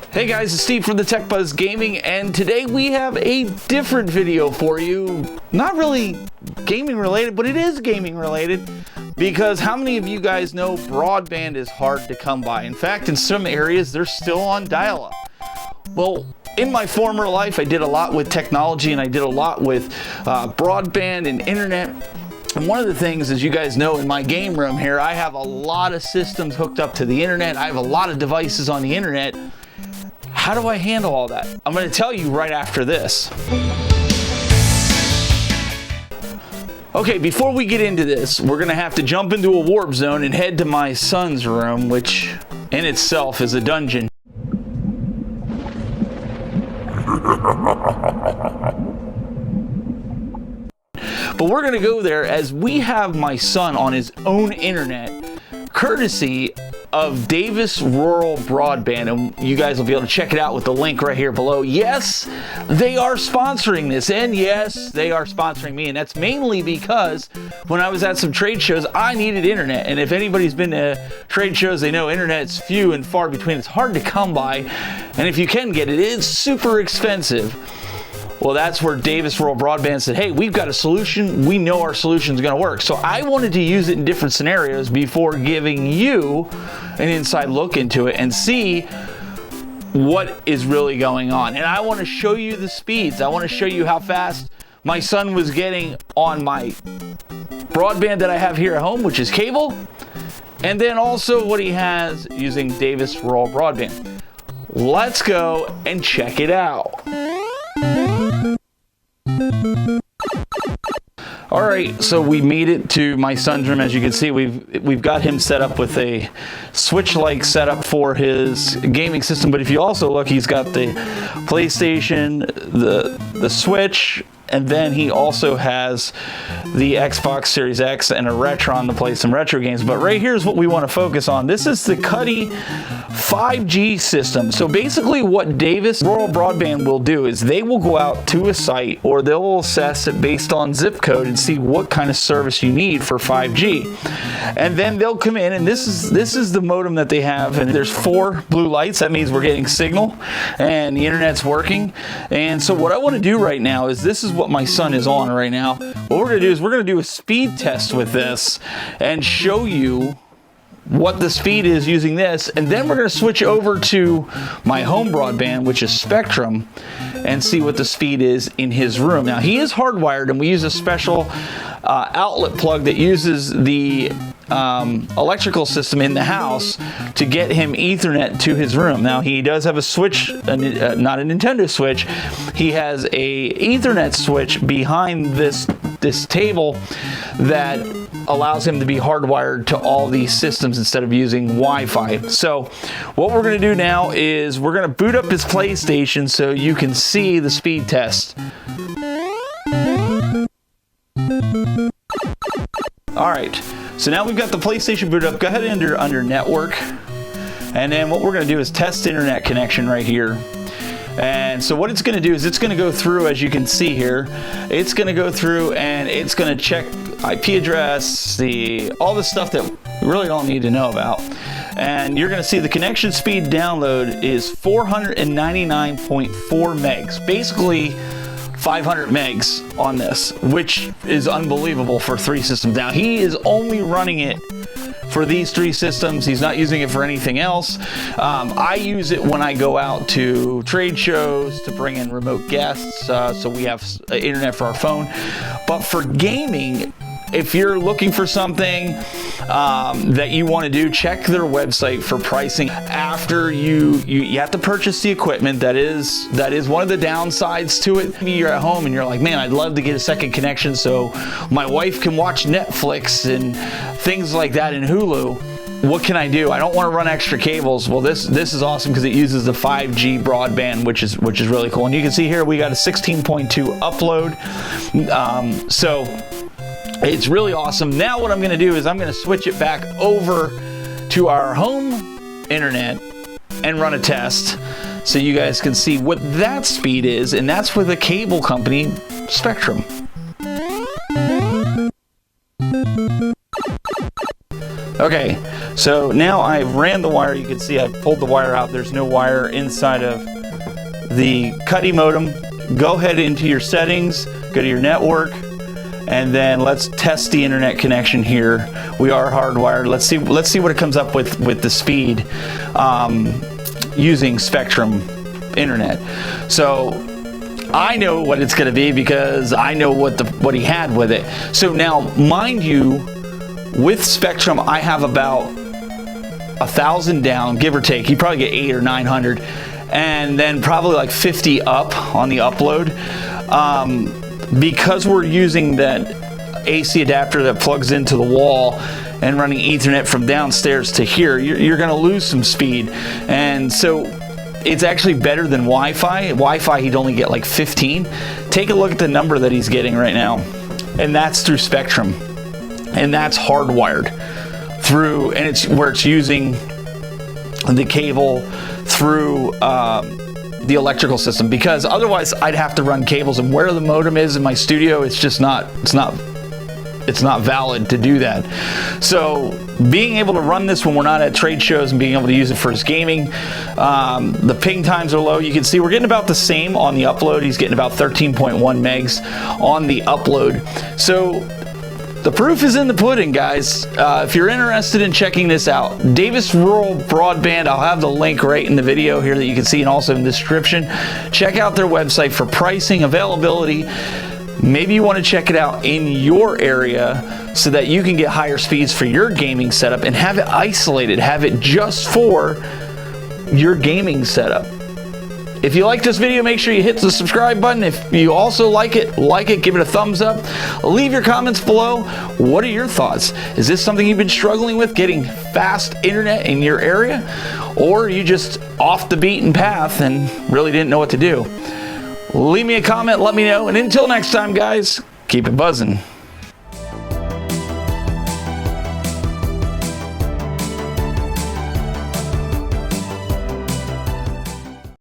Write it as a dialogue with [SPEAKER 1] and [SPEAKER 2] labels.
[SPEAKER 1] Hey guys, it's Steve from the Tech Buzz Gaming, and today we have a different video for you. Not really gaming related, but it is gaming related, because how many of you guys know broadband is hard to come by? In fact, in some areas, they're still on dial-up. Well, in my former life, I did a lot with technology, and I did a lot with broadband and internet. And one of the things, as you guys know, in my game room here, I have a lot of systems hooked up to the internet. I have a lot of devices on the internet. How do I handle all that? I'm going to tell you right after this. Okay, before we get into this, we're going to have to jump into a warp zone and head to my son's room, which in itself is a dungeon. But we're going to go there as we have my son on his own internet, courtesy of Davis Rural Broadband, and you guys will be able to check it out with the link right here below. Yes, they are sponsoring this, and yes, they are sponsoring me, and that's mainly because when I was at some trade shows, I needed internet, and if anybody's been to trade shows, they know internet's few and far between. It's hard to come by, and if you can get it, it's super expensive. Well, that's where Davis Rural Broadband said, hey, we've got a solution. We know our solution is going to work. So I wanted to use it in different scenarios before giving you an inside look into it and see what is really going on. And I want to show you the speeds. I want to show you how fast my son was getting on my broadband that I have here at home, which is cable, and then also what he has using Davis Rural Broadband. Let's go and check it out. All right, so we made it to my son's room. As you can see, we've got him set up with a switch-like setup for his gaming system. But if you also look, he's got the PlayStation, the Switch, and then he also has the Xbox Series X and a Retron to play some retro games. But right here is what we want to focus on. This is the Cuddy 5G system. So basically what Davis Rural Broadband will do is they will go out to a site, or they'll assess it based on zip code and see what kind of service you need for 5G. And then they'll come in, and this is the modem that they have, and there's 4 blue lights. That means we're getting signal and the internet's working. And so what I want to do right now is, this is what my son is on right now. What we're going to do is we're going to do a speed test with this and show you what the speed is using this, and then we're going to switch over to my home broadband, which is Spectrum, and see what the speed is in his room. Now, he is hardwired, and we use a special outlet plug that uses the electrical system in the house to get him Ethernet to his room. Now, he does have a switch, not a Nintendo Switch. He has a Ethernet switch behind this table that allows him to be hardwired to all these systems instead of using Wi-Fi. So what we're going to do now is we're going to boot up his PlayStation so you can see the speed test. All right, so now we've got the PlayStation booted up. Go ahead and under network, and then what we're going to do is test internet connection right here. And so what it's going to do is it's going to go through, as you can see here, it's going to go through and it's going to check IP address, all the stuff that we really don't need to know about. And you're going to see the connection speed download is 499.4 megs, basically 500 megs on this, which is unbelievable for 3 systems. Now, he is only running it for these 3 systems. He's not using it for anything else. I use it when I go out to trade shows to bring in remote guests, so we have internet for our phone. But for gaming, if you're looking for something that you want to do, check their website for pricing. After you have to purchase the equipment. That is one of the downsides to it. Maybe you're at home and you're like, man, I'd love to get a second connection so my wife can watch Netflix and things like that in Hulu. What can I do? I don't want to run extra cables. Well, this is awesome because it uses the 5G broadband, which is really cool. And you can see here we got a 16.2 upload. So it's really awesome. Now what I'm going to do is I'm going to switch it back over to our home internet and run a test so you guys can see what that speed is, and that's with a cable company, Spectrum. Okay, So now I ran the wire. You can see I pulled the wire out. There's no wire inside of the Cuddy modem. Go ahead into your settings, go to your network, and then let's test the internet connection here. We are hardwired. Let's see what it comes up with the speed using Spectrum internet. So I know what it's going to be because I know what he had with it. So now, mind you, with Spectrum, I have about 1,000 down, give or take. You probably get 800 or 900, and then probably like 50 up on the upload. Because we're using that AC adapter that plugs into the wall and running Ethernet from downstairs to here, you're going to lose some speed. And so it's actually better than Wi-Fi. Wi-Fi, he'd only get like 15. Take a look at the number that he's getting right now, and that's through Spectrum, and that's hardwired through, and it's where it's using the cable through the electrical system, because otherwise I'd have to run cables, and where the modem is in my studio, it's just not valid to do that. So being able to run this when we're not at trade shows and being able to use it for his gaming, the ping times are low. You can see we're getting about the same on the upload. He's getting about 13.1 megs on the upload. So the proof is in the pudding, guys. If you're interested in checking this out, Davis Rural Broadband, I'll have the link right in the video here that you can see, and also in the description. Check out their website for pricing, availability. Maybe you want to check it out in your area so that you can get higher speeds for your gaming setup and have it isolated, have it just for your gaming setup. If you like this video, make sure you hit the subscribe button. If you also like it, give it a thumbs up. Leave your comments below. What are your thoughts? Is this something you've been struggling with, getting fast internet in your area? Or are you just off the beaten path and really didn't know what to do? Leave me a comment, let me know. And until next time, guys, keep it buzzing.